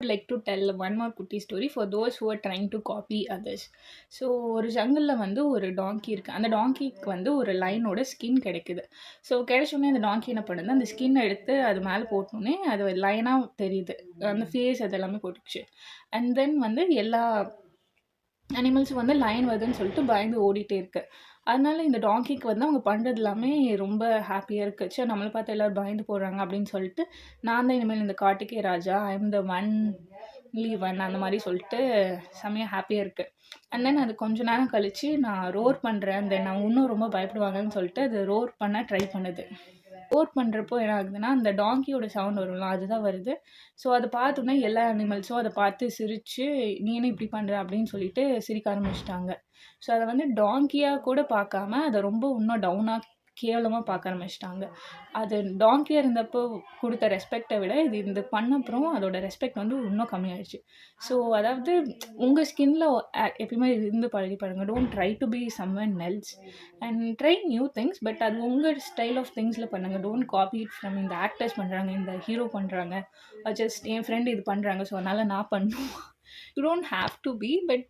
Like to tell one more குட்டி story for those who are trying to copy others. So ஒரு ஜங்கிள்ல வந்து ஒரு டாங்கி இருக்கு. அந்த டாங்கிக்கு வந்து ஒரு லைனோட ஸ்கின் கிடைக்குது. ஸோ கிடைச்சோனே அந்த டாங்கி என்ன பண்ணுது, அந்த ஸ்கின் எடுத்து அது மேலே போட்டோனே அது லைனா தெரியுது. அந்த ஃபேஸ் அது எல்லாமே போட்டுச்சு. அண்ட் தென் வந்து எல்லா அனிமல்ஸும் வந்து லயன் வருதுன்னு சொல்லிட்டு பயந்து ஓடிட்டே இருக்கு. அதனால இந்த டாங்கிக்கு வந்து அவங்க பண்ணுறது எல்லாமே ரொம்ப ஹாப்பியாக இருக்கு. ச்சே, நம்மள பார்த்து எல்லாரும் பயந்து போடுறாங்க அப்படின்னு சொல்லிட்டு, நான் தான் இனிமேல் இந்த காட்டுக்கே ராஜா, ஐ அம் த ஒன்லி ஒன் அந்த மாரி சொல்லிட்டு செம்மையா ஹாப்பியா இருக்கு. அண்ட் தென் அது கொஞ்ச நேரம் கழிச்சு நான் ரோர் பண்றேன். தென் அவங்க இன்னும் ரொம்ப பயப்படுவாங்கன்னு சொல்லிட்டு அது ரோர் பண்ண ட்ரை பண்ணுது. ரோர் பண்றப்போ என்ன ஆகுதுன்னா, அந்த டாங்கியோட சவுண்ட் வரும்ல, அதுதான் வருது. ஸோ அத பார்த்தோனே எல்லா அனிமல்ஸும் அத பார்த்து சிரிச்சு, "நீ என்ன இப்படி பண்ற?" அப்படின்னு சொல்லிட்டு சிரிக்க ஆரம்பிச்சுட்டாங்க. ஸோ அத வந்து டாங்கியா கூட பார்க்காம, அத ரொம்ப இன்னும் டவுனா, கேவலமா பார்க்க ஆரம்பிச்சுட்டாங்க. அது டாங்கியா இருந்தப்போ குடுத்த ரெஸ்பெக்ட்ட விட, இது பண்ணப்புறம் அதோட ரெஸ்பெக்ட் வந்து இன்னும் கம்மியாயிடுச்சு. ஸோ அதாவது உங்க ஸ்கின்ல எப்பயுமே இருந்து பழகி பாருங்க. Don't try to be someone else and try new things. But அது உங்க ஸ்டைல் ஆஃப் திங்ஸ்ல பண்ணுங்க. டோன்ட் காப்பி இட் ஃப்ரம் இந்த ஆக்டர்ஸ் பண்றாங்க, இந்த ஹீரோ பண்றாங்க, ஜஸ்ட் என் ஃப்ரெண்ட் இது பண்றாங்க, ஸோ அதனால நான் பண்ணணும். You don't have to be. But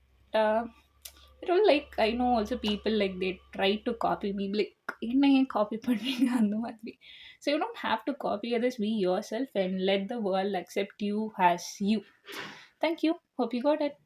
it was like I know also people like they try to copy me like என்ன ஏன் காப்பி பண்றீங்க அந்த மாதிரி. So you don't have to copy others, be yourself and let the world accept you as you. Thank you, hope you got it.